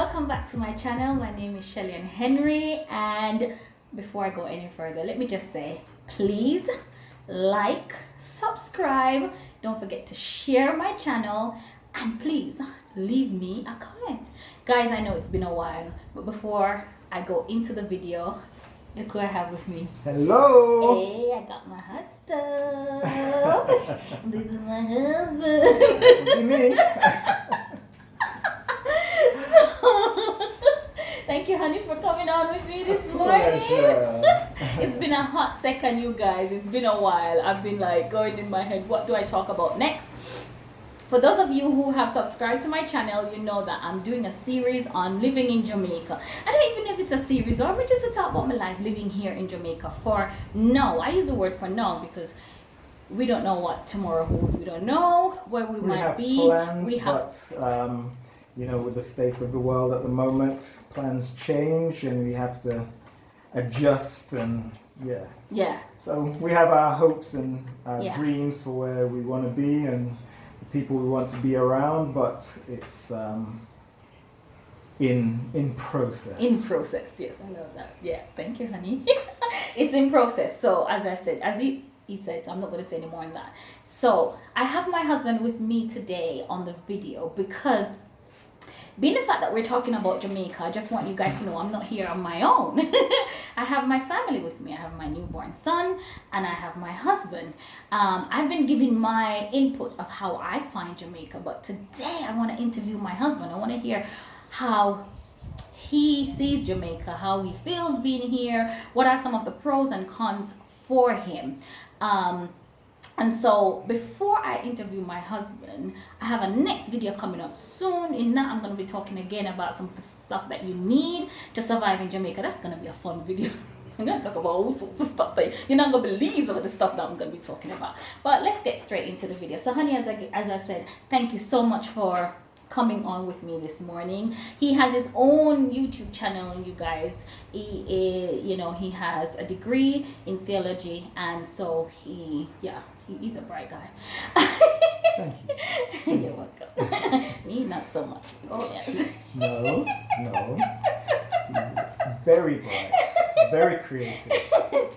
welcome back to my channel. My name is Shelley-ann Henry, and before I go any further, let me just say, please like, subscribe, don't forget to share my channel, and please leave me a comment. Guys, I know it's been a while, but before I go into the video, look who I have with me. Hello! Hey, I got my hot stuff. This is my husband. Me. Thank you, honey, for coming on with me this morning. It's been a hot second, you guys. It's been a while. I've been like going in my head, what do I talk about next? For those of you who have subscribed to my channel, you know that I'm doing a series on living in Jamaica. I don't even know if it's a series or just to talk about my life living here in Jamaica for now. I use the word for now because we don't know what tomorrow holds. We don't know where we might be. Plans, we have but you know, with the state of the world at the moment, plans change and we have to adjust and yeah. So we have our hopes and Yeah. dreams for where we want to be and the people we want to be around, but it's in process. In process, yes, I love that. Yeah, thank you, honey. It's in process. So as I said, as he said, so I'm not going to say any more than that. So I have my husband with me today on the video because being the fact that we're talking about Jamaica, I just want you guys to know I'm not here on my own. I have my family with me. I have my newborn son and I have my husband. I've been giving my input of how I find Jamaica, but today I want to interview my husband. I want to hear how he sees Jamaica, how he feels being here, what are some of the pros and cons for him. And so before I interview my husband, I have a next video coming up soon. In that, I'm going to be talking again about some of the stuff that you need to survive in Jamaica. That's going to be a fun video. I'm going to talk about all sorts of stuff that you're not going to believe some of the stuff that I'm going to be talking about. But let's get straight into the video. So honey, as I said, thank you so much for coming on with me this morning. He has his own YouTube channel, you guys. He has a degree in theology, and so he's a bright guy. Thank you. You're welcome. Me, not so much. Oh yes. No. He's very bright, very creative.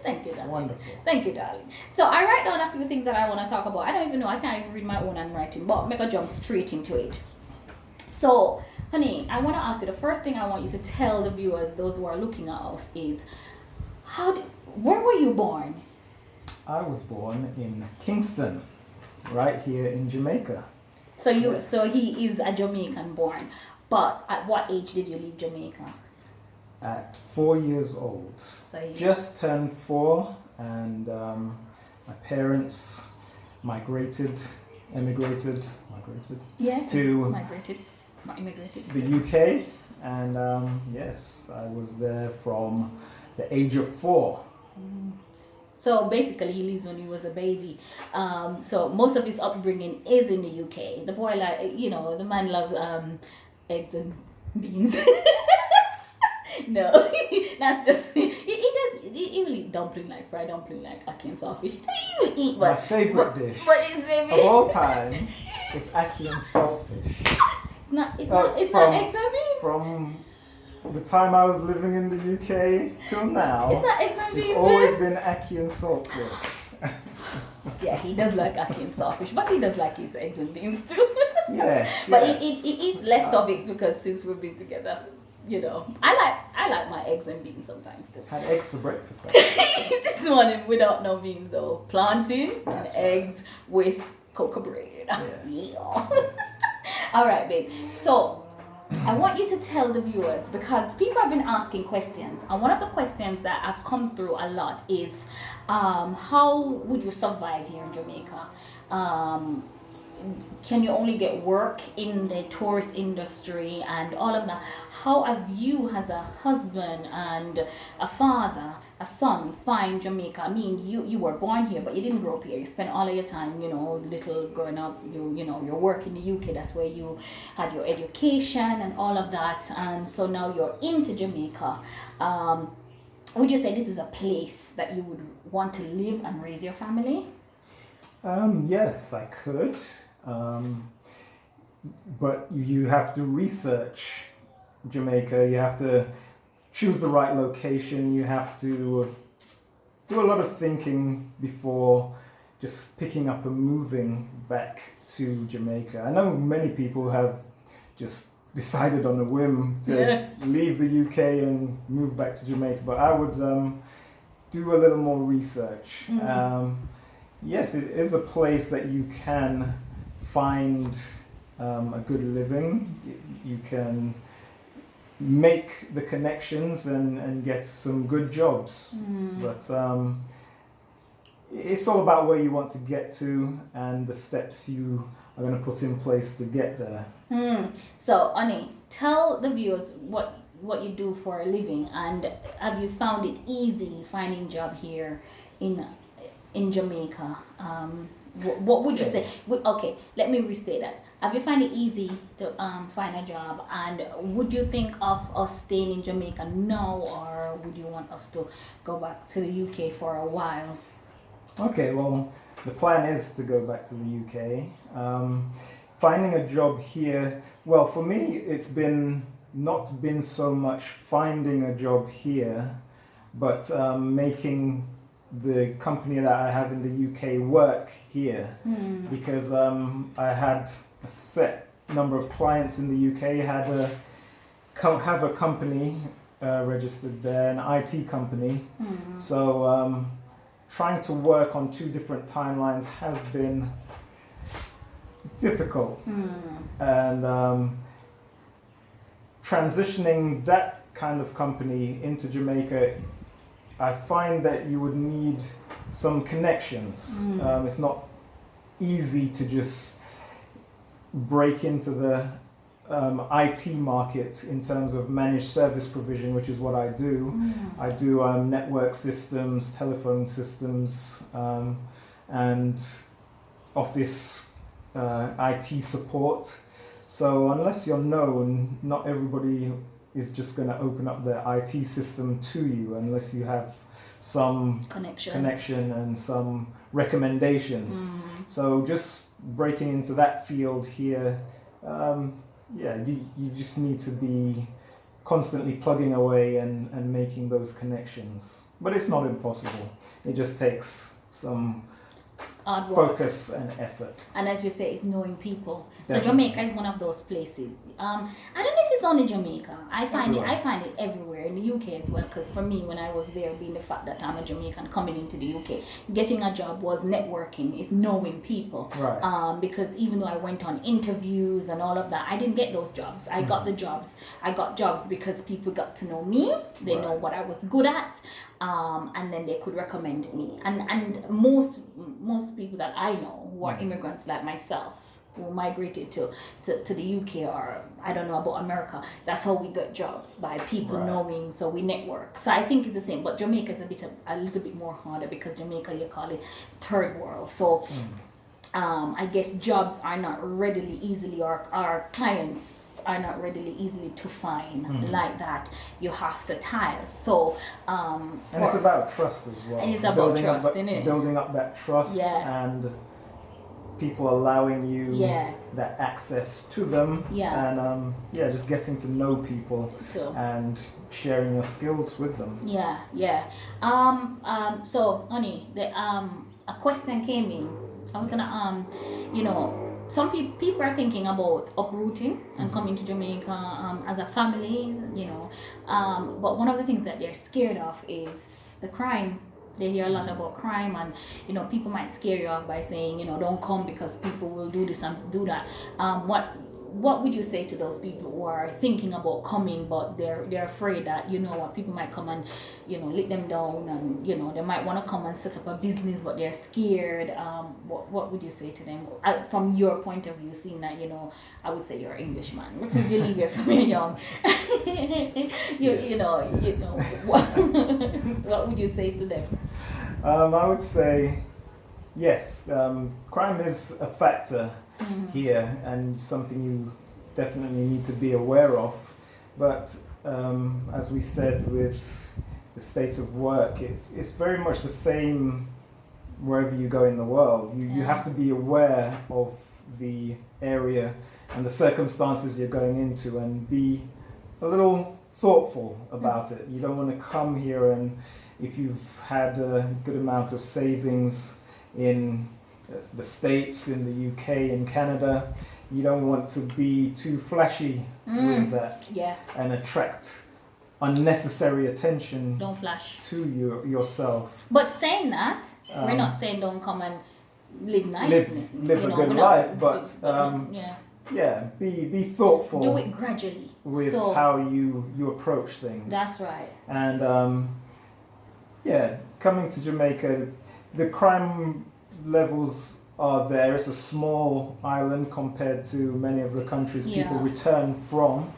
Thank you, darling. Wonderful. Thank you, darling. So I write down a few things that I want to talk about. I don't even know. I can't even read my own handwriting, but make a jump straight into it. So, honey, I want to ask you, the first thing I want you to tell the viewers, those who are looking at us, is where were you born? I was born in Kingston, right here in Jamaica. So Yes. so he is a Jamaican born, but at what age did you leave Jamaica? At 4 years old. So you Just turned 4, and my parents emigrated yeah, to migrated, not immigrated. the UK, and yes, I was there from the age of 4. So basically, he leaves when he was a baby. So most of his upbringing is in the UK. The boy, the man loves eggs and beans. No, that's just he will eat dumpling, like fried dumpling, like ackee and saltfish. He will eat, My favorite dish but his favorite of all time is ackee and saltfish. It's not eggs and beans. From the time I was living in the UK till now, It's not eggs and beans. it's always been ackee and saltfish. Yeah, he does like ackee and saltfish, but he does like his eggs and beans too. Yes, But yes. he eats less of it because since we've been together, I like my eggs and beans sometimes too. Had eggs for breakfast. This morning without no beans though, plantain and That's right. eggs with cocoa bread. Yes. Yeah. All right, babe. So I want you to tell the viewers, because people have been asking questions, and one of the questions that have come through a lot is, how would you survive here in Jamaica? Can you only get work in the tourist industry and all of that? How have you, as a husband and a father, a son, find Jamaica? I mean, you were born here, but you didn't grow up here. You spent all of your time, little growing up, your work in the UK. That's where you had your education and all of that. And so now you're into Jamaica. Would you say this is a place that you would want to live and raise your family? Yes, I could. But you have to research Jamaica, you have to choose the right location. You have to do a lot of thinking before just picking up and moving back to Jamaica. I know many people have just decided on a whim to leave the UK and move back to Jamaica, but I would do a little more research. Yes, it is a place that you can find a good living. You can make the connections and get some good jobs. But it's all about where you want to get to and the steps you are going to put in place to get there. So, Ani, tell the viewers what you do for a living, and have you found it easy finding job here in Jamaica? What would you say? Okay, let me restate that. Have you find it easy to find a job, and would you think of us staying in Jamaica now, or would you want us to go back to the UK for a while? Okay, well, the plan is to go back to the UK. Finding a job here, well, for me, it's not been so much finding a job here, but making the company that I have in the UK work here, because I had a set number of clients in the UK, have a company registered there, an IT company. So trying to work on two different timelines has been difficult, and transitioning that kind of company into Jamaica, I find that you would need some connections. It's not easy to just break into the IT market in terms of managed service provision, which is what I do. I do network systems, telephone systems, and office IT support. So unless you're known, not everybody is just going to open up their IT system to you unless you have some connection and some recommendations. So just breaking into that field here, you just need to be constantly plugging away and making those connections. But it's not impossible. It just takes some focus and effort. And as you say, it's knowing people. Definitely. So Jamaica is one of those places. I don't know if it's only Jamaica. I find it everywhere in the UK as well. Because for me, when I was there, being the fact that I'm a Jamaican coming into the UK, getting a job was networking, is knowing people. Right. Because even though I went on interviews and all of that, I didn't get those jobs. I got the jobs. I got jobs because people got to know me. They know what I was good at. And then they could recommend me. And most people that I know who are immigrants like myself, who migrated to the UK, or I don't know about America, that's how we got jobs, by people knowing, so we network. So I think it's the same, but Jamaica is a little bit more harder because Jamaica, you call it third world. So I guess jobs are not readily easily, or our clients are not readily easily to find like that. You have to tire. So and it's about trust as well. And it's about trust, isn't it? Building up that trust and people allowing you that access to them, and just getting to know people and sharing your skills with them. So honey, a question came in. I was gonna some people are thinking about uprooting and coming to Jamaica as a family, but one of the things that they're scared of is the crime. They hear a lot about crime, and people might scare you off by saying, don't come because people will do this and do that. What would you say to those people who are thinking about coming, but they're afraid that people might come and let them down, and they might want to come and set up a business, but they're scared. What would you say to them from your point of view, seeing that I would say you're an Englishman because you leave your family young. What would you say to them? I would say yes. Crime is a factor here, and something you definitely need to be aware of. But as we said with the state of work, it's very much the same wherever you go in the world. You have to be aware of the area and the circumstances you're going into, and be a little thoughtful about it. You don't want to come here and if you've had a good amount of savings in the States, in the UK, in Canada, you don't want to be too flashy with that and attract unnecessary attention don't flash to yourself. But saying that, we're not saying don't come and live nicely. Live a good life, but be thoughtful. Do it gradually with how you approach things. That's right. And coming to Jamaica, the crime levels are there. It's a small island compared to many of the countries people return from.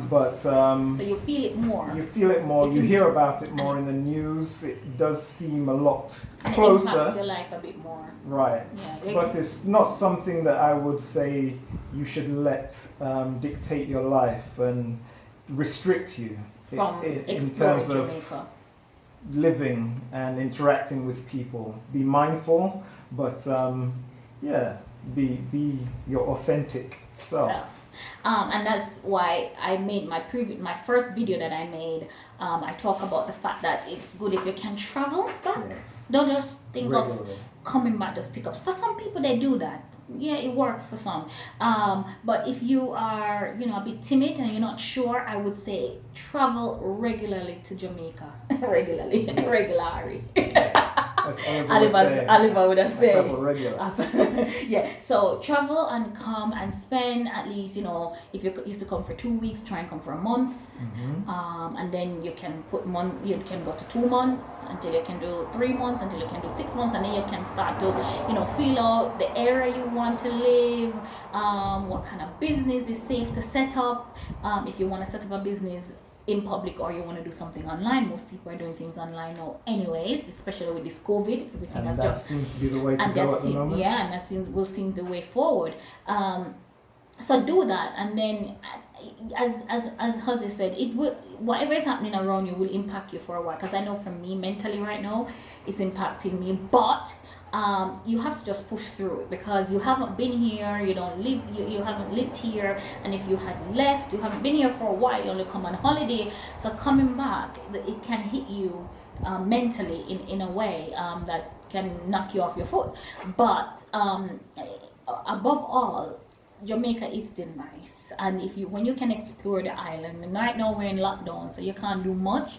But so you feel it more. You feel it more. You hear about it more in the news. It does seem a lot closer. It impacts your life a bit more. Right. Yeah. But it's not something that I would say you should let dictate your life and restrict you from in terms of Jamaica. Living and interacting with people. Be mindful, but be your authentic self. And that's why I made my first video that I made. I talk about the fact that it's good if you can travel back. Yes. Don't just think Regularly. of coming back, just pick up. For some people, they do that. Yeah, it works for some. But if you are, a bit timid and you're not sure, I would say travel regularly to Jamaica. Regularly. As Oliver would have said. Travel regularly. Yeah, so travel and come and spend at least, if you used to come for 2 weeks, try and come for a month. And then you can you can go to 2 months until you can do 3 months, until you can do 6 months, and then you can start to, feel out the area you want to live, what kind of business is safe to set up, if you want to set up a business in public or you want to do something online. Most people are doing things online now anyways, especially with this COVID. Everything has just seems to be the way to go at the moment. Yeah, and that will seem the way forward. So do that, and then as Jose said, it will, whatever is happening around you will impact you for a while. Because I know for me mentally right now, it's impacting me. But you have to just push through it, because you haven't been here, you don't live, you haven't lived here, and if you had left, you haven't been here for a while, you only come on holiday. So coming back, it can hit you mentally in a way that can knock you off your foot. But above all, Jamaica is still nice, and when you can explore the island, and right now we're in lockdown, so you can't do much,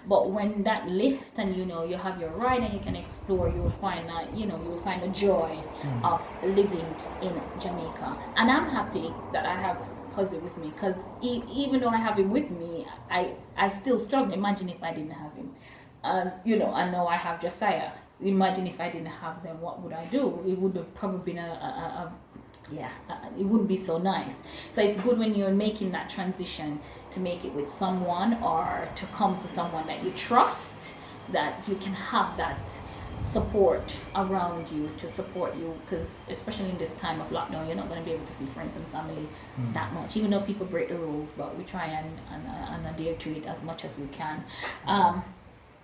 but when that lifts and you have your ride and you can explore, you will find that you will find the joy of living in Jamaica. And I'm happy that I have Jose with me, because even though I have him with me, I still struggle. Imagine if I didn't have him. And now I have Josiah. Imagine if I didn't have them, what would I do? It would have probably been it wouldn't be so nice. So it's good when you're making that transition to make it with someone, or to come to someone that you trust, that you can have that support around you to support you, because especially in this time of lockdown, you're not going to be able to see friends and family that much, even though people break the rules, but we try and adhere to it as much as we can.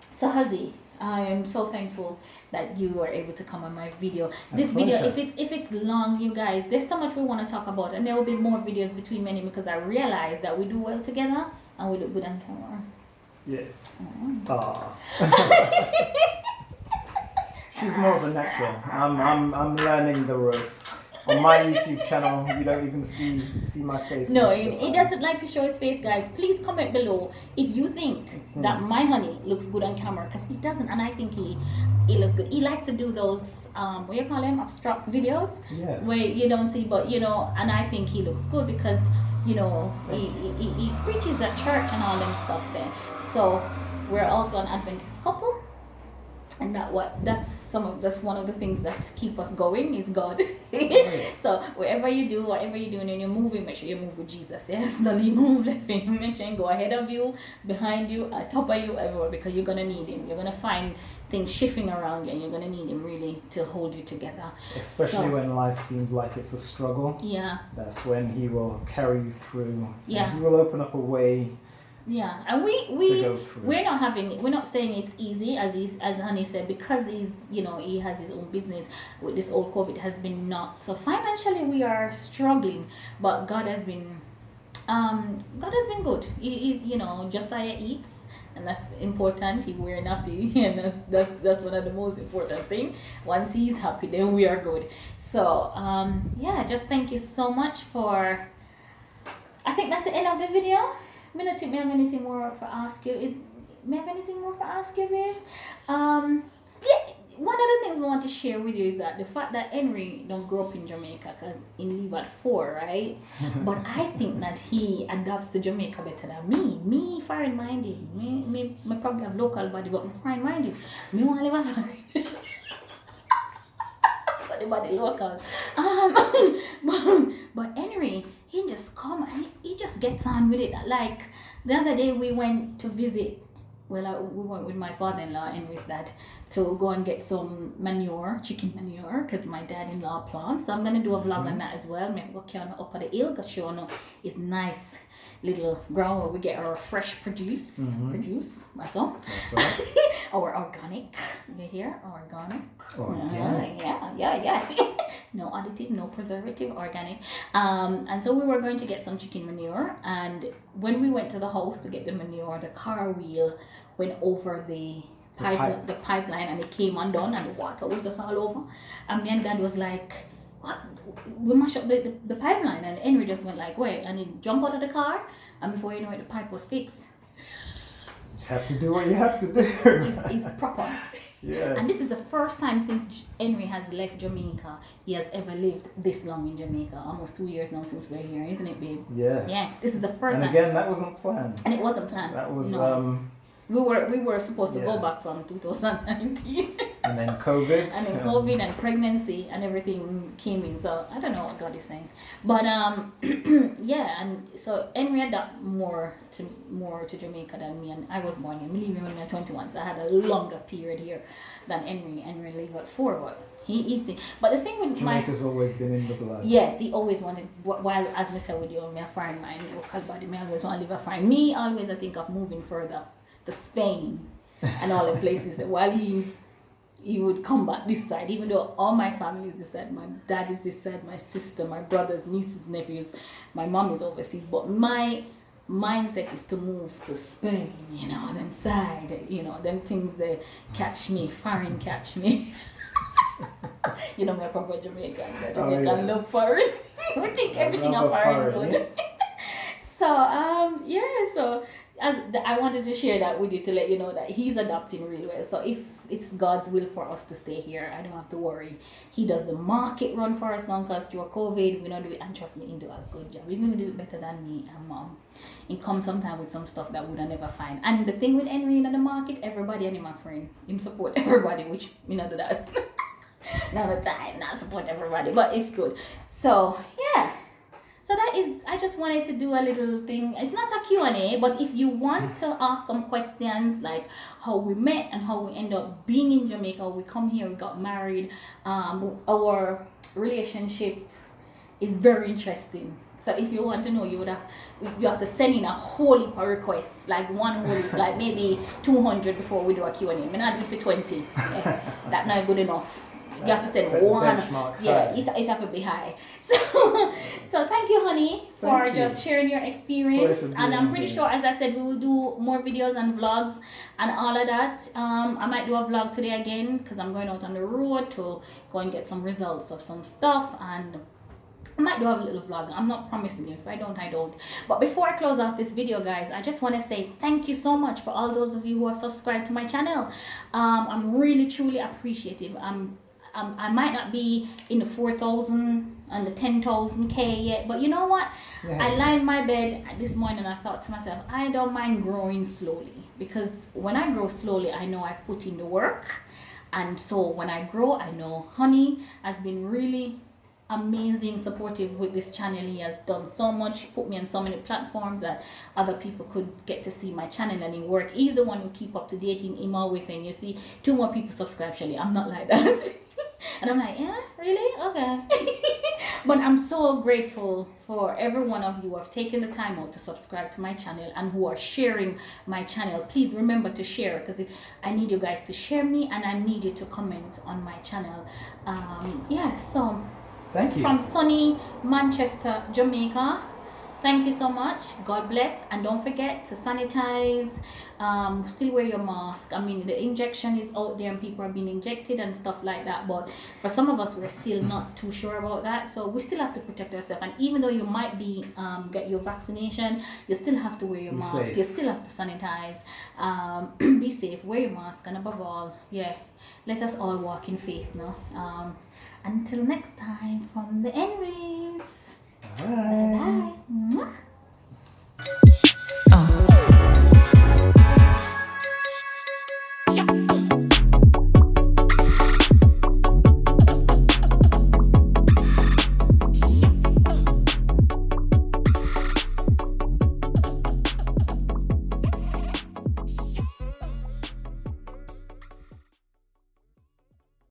So Hazi, I am so thankful that you were able to come on my video. This video, if it's long, you guys, there's so much we want to talk about, and there will be more videos between many, because I realize that we do well together and we look good on camera. Yes. She's more of a natural. I'm learning the ropes. On my YouTube channel, you don't even see my face. No, he doesn't like to show his face, guys. Please comment below if you think that my honey looks good on camera, because he doesn't, and I think he looks good. He likes to do those what you call them, abstract videos, where you don't see, but and I think he looks good because he preaches at church and all them stuff there. So we're also an Adventist couple. And that's one of the things that keep us going is God. So wherever you do, whatever you're doing and you're moving, make sure you move with Jesus. Yes, don't you move left him. Make sure you go ahead of you, behind you, at top of you, everywhere, because you're gonna need him. You're gonna find things shifting around you, and you're gonna need him really to hold you together. Especially when life seems like it's a struggle. Yeah. That's when he will carry you through. Yeah. He will open up a way. Yeah, and we're not saying it's easy, as Honey said, because he has his own business with this old COVID has been not so financially we are struggling, but God has been God has been good. He is, Josiah eats, and that's important. He we're happy, and that's one of the most important thing. Once he's happy, then we are good. So just thank you so much for. I think that's the end of the video. Me not think me have anything more for ask you. May I have anything more for ask you, babe? One of the things we want to share with you is that the fact that Henry don't grow up in Jamaica because he live at 4, right? But I think that he adapts to Jamaica better than me. Me foreign minded. Me probably have local body, but me foreign minded. Me want to live at foreign. Body local. But Henry, he just come and he just gets on with it. Like the other day we went to visit. Well, we went with my father-in-law and his dad to go and get some manure, chicken manure, because my dad-in-law plants. So I'm going to do a vlog on that as well. Maybe go carry on up at the hill because show you it's nice little ground where we get our fresh produce. That's all. That's right. Our organic. You hear? Organic. Organic. Yeah. No additive, no preservative, organic. And so we were going to get some chicken manure, and when we went to the house to get the manure, the car wheel went over the pipeline, and it came undone, and the water was just all over. And me and Dad was like, what? We mashed up the pipeline, and Henry just went like, wait, and he jumped out of the car, and before you know it, the pipe was fixed. Just have to do what you have to do. It's proper. Yes. And this is the first time since Henry has left Jamaica, he has ever lived this long in Jamaica. Almost 2 years now since we're here, isn't it, babe? Yes. Yeah, this is the first time. And again, that wasn't planned. And it wasn't planned. That was we were supposed to go back from 2019. And then COVID. And then COVID and pregnancy and everything came in. So I don't know what God is saying. But and so Henry adapted more to Jamaica than me, and I was born here. I leave when I was 21, so I had a longer period here than Henry. Henry lived at 4, but he is. But the thing with Jamaica's always been in the blood. Yes, he always wanted. While as I said with you, me a foreign mind, local body, me always want to live a foreign. Me always I think of moving further to Spain and all the places. While he would come back this side, even though all my family is this side. My dad is this side, my sister, my brothers, nieces, nephews, my mom is overseas. But my mindset is to move to Spain, them side, them things they catch me, foreign catch me. Me a proper Jamaican. Jamaican love foreign. We think everything of foreign good. So I wanted to share that with you to let you know that he's adapting really well. So if it's God's will for us to stay here, I don't have to worry. He does the market run for us now because through COVID, we don't do it, and trust me, he do a good job. Even we do it better than me and Mom. He comes sometimes with some stuff that we would never find. And the thing with Henry in the market, everybody and him a friend. Him support everybody, which me not do that. Not the time, not support everybody, but it's good. So yeah. So that is, I just wanted to do a little thing. It's not a Q&A, but if you want to ask some questions like how we met and how we end up being in Jamaica, we come here, we got married, our relationship is very interesting. So if you want to know, you have to send in a whole heap of requests, like one whole, like maybe 200 before we do a Q&A. I'm not do it for 20. That's not good enough. You have to send one. It have to be high. So thank you, honey, for just sharing your experience. And I'm pretty sure, as I said, we will do more videos and vlogs and all of that. I might do a vlog today again because I'm going out on the road to go and get some results of some stuff, and I might do a little vlog. I'm not promising you. If I don't, I don't. But before I close off this video, guys, I just want to say thank you so much for all those of you who have subscribed to my channel. I'm really, truly appreciative. I might not be in the 4,000 and the 10,000K yet, but you know what? Yeah. I lied in my bed this morning and I thought to myself, I don't mind growing slowly, because when I grow slowly, I know I've put in the work. And so when I grow, I know honey has been really amazing, supportive with this channel. He has done so much, put me on so many platforms that other people could get to see my channel and he work. He's the one who keep up to date. Him always saying, you see, 2 more people subscribe, Shelley. I'm not like that. And I'm like, yeah, really? Okay. But I'm so grateful for every one of you who have taken the time out to subscribe to my channel and who are sharing my channel. Please remember to share, because I need you guys to share me and I need you to comment on my channel. So thank you. From sunny Manchester, Jamaica, Thank you so much. God bless. And don't forget to sanitize. Still wear your mask. I mean, the injection is out there and people are being injected and stuff like that. But for some of us, we're still not too sure about that. So we still have to protect ourselves. And even though you might be get your vaccination, you still have to wear your mask. Safe. You still have to sanitize. Be safe. Wear your mask. And above all, let us all walk in faith now. Until next time, from the Henrys. Bye. Bye.